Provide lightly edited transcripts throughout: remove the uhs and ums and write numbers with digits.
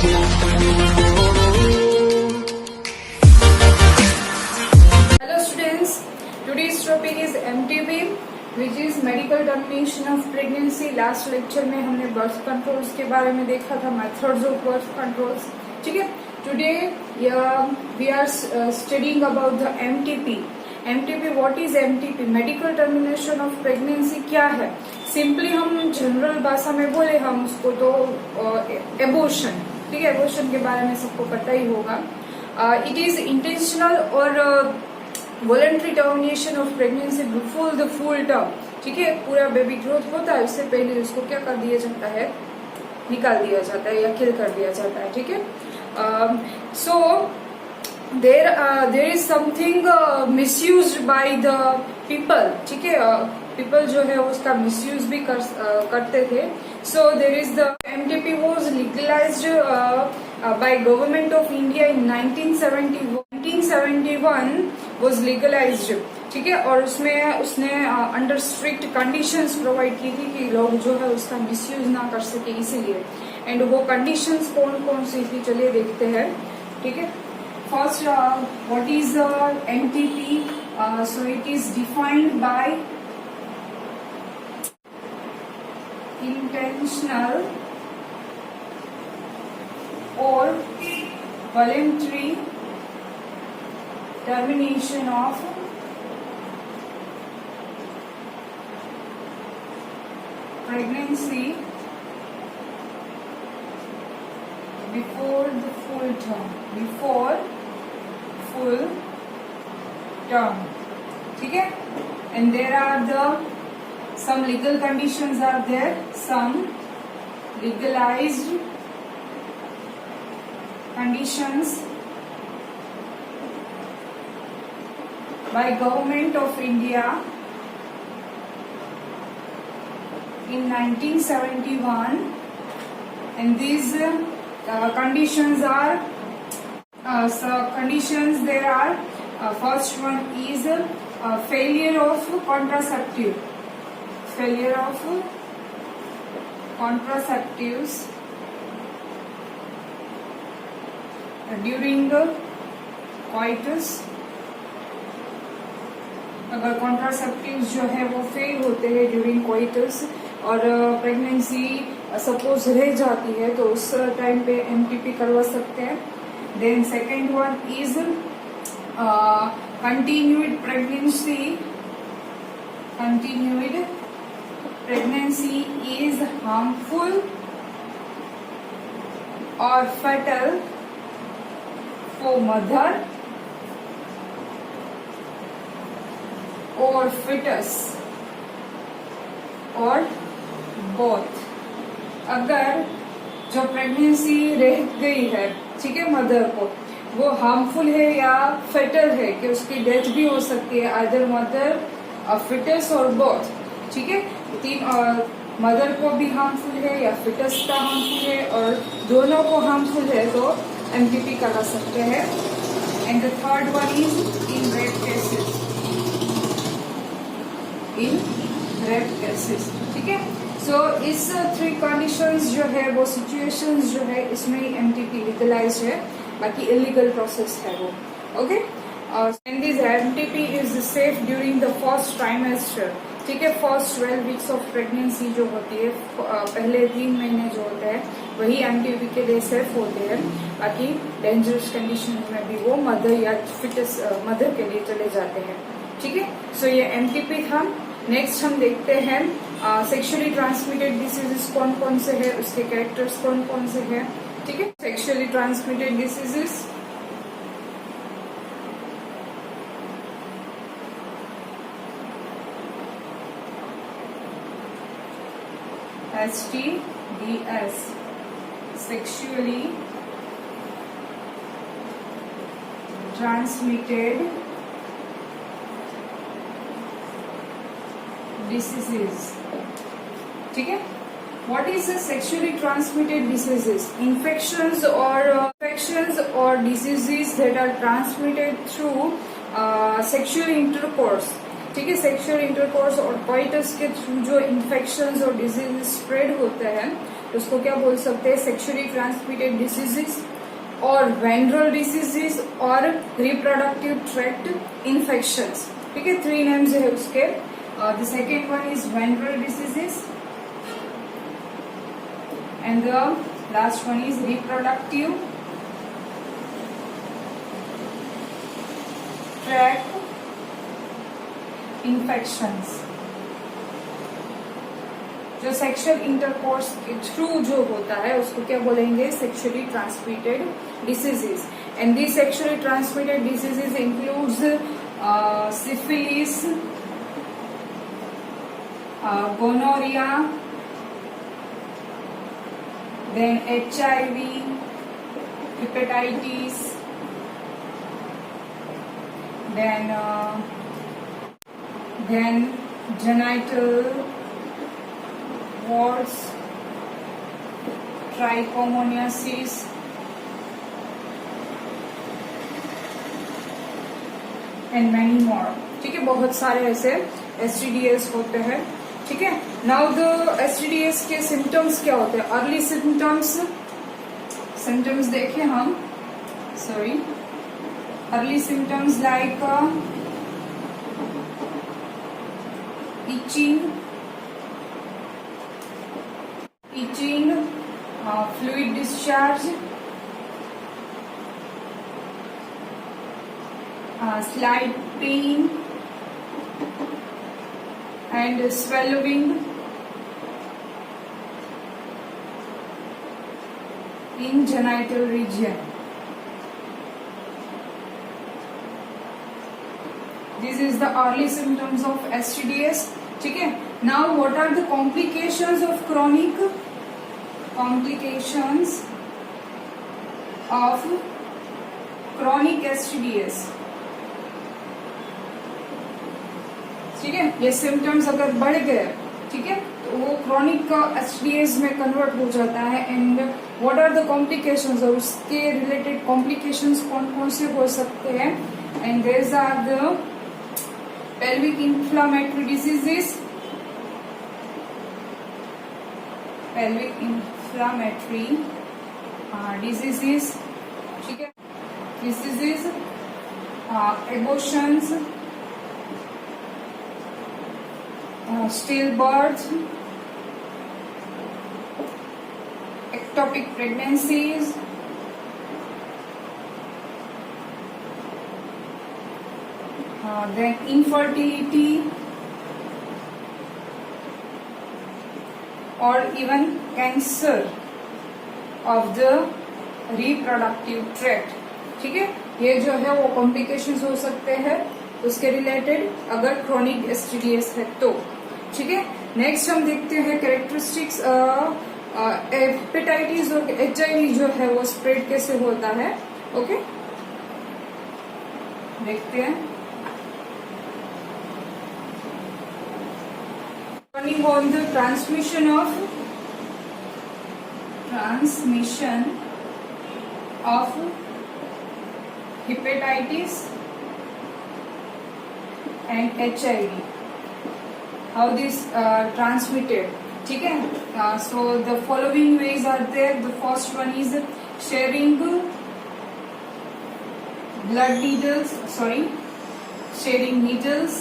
Hello students, today's topic is MTP, which is medical termination of pregnancy. Last lecture में हमने birth controls के बारे में देखा था, मेथड्स ऑफ बर्थ कंट्रोल्स. ठीक है, today we are studying about the MTP. MTP, what is MTP? Medical termination of pregnancy क्या है? सिंपली हम जनरल भाषा में बोले हम उसको तो एबॉर्शन. ठीक है, एबॉर्शन के बारे में सबको पता ही होगा. इट इज इंटेंशनल और voluntary termination of pregnancy before the full term. ठीक है, पूरा बेबी ग्रोथ होता है उससे पहले उसको क्या कर दिया जाता है, निकाल दिया जाता है या किल कर दिया जाता है. ठीक है, so there is something misused by the people. ठीक है, पीपल जो है उसका मिसयूज भी करते थे. So there is the MTP was legalized by government of India in 1971 was legalized. ठीक है, और उसमें उसने अंडर स्ट्रिक्ट कंडीशंस प्रोवाइड की थी कि लोग जो है उसका मिसयूज ना कर सके, इसीलिए. एंड वो कंडीशंस कौन कौन सी थी चलिए देखते हैं. ठीक है, first what is MTP? So it is defined by intentional or voluntary termination of pregnancy before the full term. Before full term. ठीक है, and there are the some legal conditions are there. Some legalized conditions by government of India in 1971, and these conditions are conditions there are first one is failure of contraceptives during coitus. अगर contraceptives जो है वो fail होते हैं during coitus और pregnancy suppose रह जाती है तो उस टाइम पे MTP करवा सकते हैं. Then second one is continued pregnancy is harmful or fatal for mother or fetus or both. अगर जो प्रेगनेंसी रह गई है, ठीक है, मदर को, वो हार्मफुल है या फेटल है कि उसकी डेथ भी हो सकती है, आइदर मदर फिटस और बोथ. ठीक है, तीन मदर को भी हार्मफुल है या फिटस का हार्मफुल है और दोनों को हार्मफुल है तो MTP करा सकते हैं. And the third one is in rape cases. ठीक है, सो इस थ्री कंडीशंस जो है वो सिचुएशंस जो है इसमें MTP लीगलाइज है, बाकी इलीगल प्रोसेस है वो. Okay, and this MTP is safe during the first trimester. ठीक है, फर्स्ट 12 वीक्स ऑफ प्रेगनेंसी जो होती है, पहले 3 महीने जो होते हैं वही MTP के लिए सेफ होते हैं. बाकी डेंजरस कंडीशन में भी वो मदर या फिटस मदर के लिए चले जाते हैं. ठीक है, सो ये MTP था. नेक्स्ट हम देखते हैं सेक्सुअली ट्रांसमिटेड डिसीजेस कौन कौन से है, उसके कैरेक्टर्स कौन कौन से है. ठीक है, sexually transmitted diseases STDs, sexually transmitted diseases. ठीक है, what is a sexually transmitted diseases? Infections or diseases that are transmitted through sexual intercourse. ठीक है, सेक्सुअल इंटरकोर्स और कोइटस के थ्रू जो इन्फेक्शंस और डिजीज स्प्रेड होते हैं उसको क्या बोल सकते हैं, सेक्सुअली ट्रांसमिटेड डिसीजेस और वेनरल डिसीजेस और रिप्रोडक्टिव ट्रैक्ट इन्फेक्शंस। ठीक है, 3 नेम्स है उसके। The second one is venereal diseases and the last one is reproductive tract infections. जो सेक्सुअल इंटरकोर्स के थ्रू जो होता है उसको क्या बोलेंगे, sexually transmitted diseases. And this sexually transmitted diseases includes syphilis, gonorrhoea, then HIV, hepatitis, then genital warts, trichomoniasis, and many more. ठीक है, बहुत सारे ऐसे STDs होते हैं। ठीक है, नाउ द STDs के सिम्टम्स क्या होते हैं, अर्ली सिम्टम्स देखें हम, sorry, early symptoms like itching, fluid discharge, slight pain and swallowing in genital region. This is the early symptoms of STDs. ठीक है, now what are the complications of chronic STDs? ठीक है, ये symptoms अगर बढ़ गए, ठीक है, तो वो क्रॉनिक STDs में कन्वर्ट हो जाता है। And what are the complications, और उसके रिलेटेड कॉम्प्लिकेशंस कौन कौन से हो सकते हैं। And there are the pelvic inflammatory diseases, ठीक है, diseases, abortions, stillbirth, ectopic pregnancies, then infertility, or even cancer of the reproductive tract। ठीक है, ये जो है वो कॉम्प्लिकेशंस हो सकते हैं उसके रिलेटेड अगर क्रोनिक STDs है तो। ठीक है, नेक्स्ट हम देखते हैं कैरेक्टरिस्टिक्स, हेपेटाइटिस और HIV जो है वो स्प्रेड कैसे होता है। ओके, देखते हैं। On the transmission of hepatitis and HIV, how this transmitted। ठीक है, so the following ways are there। The first one is sharing needles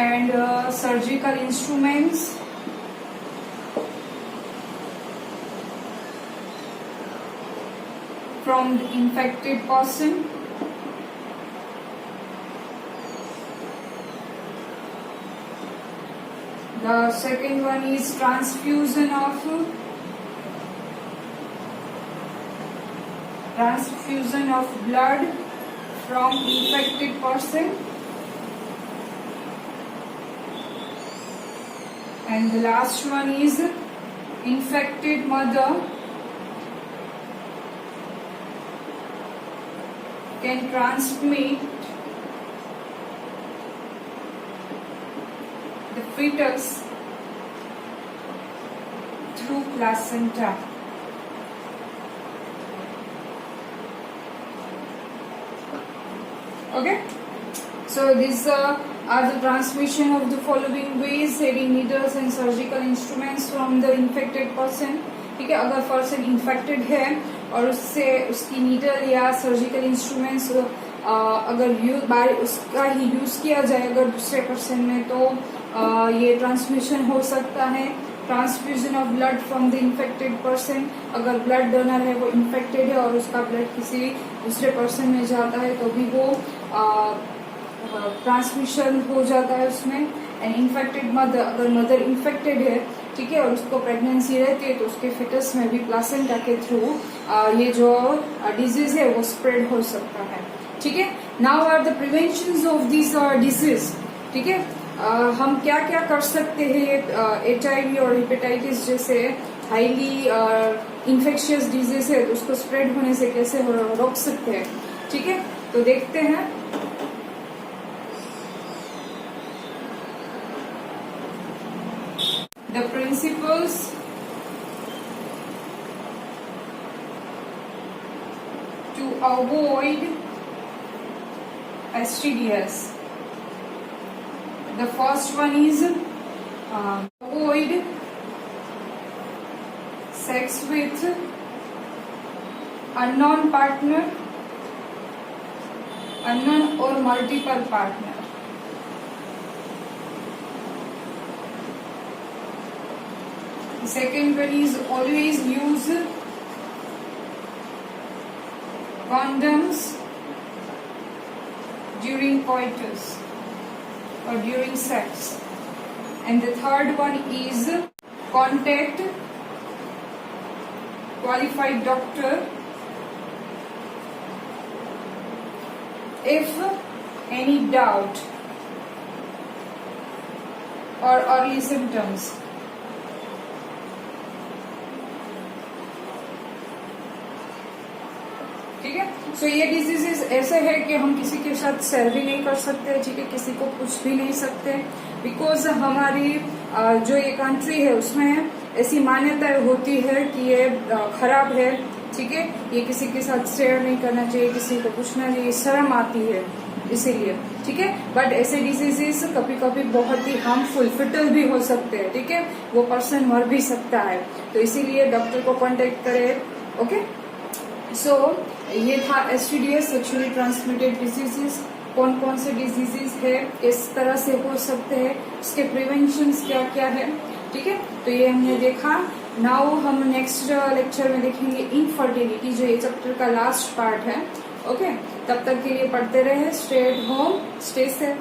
and surgical instruments, from the infected person. The second one is transfusion of blood from infected person. And the last one is infected mother can transmit the fetus through placenta. Okay, so this are the transmission of the following ways, heading needles and surgical instruments from the infected person. ठीक है, अगर person infected है और उससे उसकी needle या surgical instruments अगर उसका ही यूज किया जाए अगर दूसरे पर्सन में, तो ये ट्रांसमिशन हो सकता है. Transfusion of blood from the infected person, अगर ब्लड डोनर है वो इन्फेक्टेड है और उसका ब्लड किसी दूसरे पर्सन में जाता है तो भी वो ट्रांसमिशन हो जाता है उसमें. एंड इन्फेक्टेड मदर, अगर मदर इन्फेक्टेड है, ठीक है, और उसको प्रेगनेंसी रहती है तो उसके फिटस में भी प्लासेंटा के थ्रू ये जो डिजीज है वो स्प्रेड हो सकता है. ठीक है. Now are the prevention of this disease. ठीक है, हम क्या क्या कर सकते हैं HIV और हेपेटाइटिस जैसे हाईली इन्फेक्शियस डिजीज है तो उसको स्प्रेड होने से कैसे रोक सकते हैं. ठीक है, तो देखते हैं. The principles to avoid STDs. The first one is avoid sex with unknown partner, unknown or multiple partner. The second one is always use condoms during coitus or during sex. And the third one is contact qualified doctor if any doubt or early symptoms. ठीक है. सो ये diseases ऐसे है कि हम किसी के साथ शेयर भी नहीं कर सकते. ठीक है, किसी को पूछ भी नहीं सकते बिकॉज हमारी जो ये कंट्री है उसमें ऐसी मान्यताएं होती है कि ये खराब है. ठीक है, ये किसी के साथ शेयर नहीं करना चाहिए, किसी को पूछना चाहिए, शर्म आती है इसीलिए. ठीक है, बट ऐसे डिजीजेस कभी कभी बहुत ही हार्मफुल फिटल भी हो सकते हैं. ठीक है, वो पर्सन मर भी सकता है, तो इसीलिए डॉक्टर को कांटेक्ट करें. ओके. सो ये था STDs, सेक्सुअली ट्रांसमिटेड डिजीजेस. कौन कौन से डिजीजेस है, किस तरह से हो सकते हैं, उसके प्रिवेंशन क्या क्या है. ठीक है, तो ये हमने देखा. नाउ हम नेक्स्ट लेक्चर में देखेंगे इनफर्टिलिटी, जो ये चैप्टर का लास्ट पार्ट है. ओके, तब तक के लिए पढ़ते रहे. Stay at home, stay safe.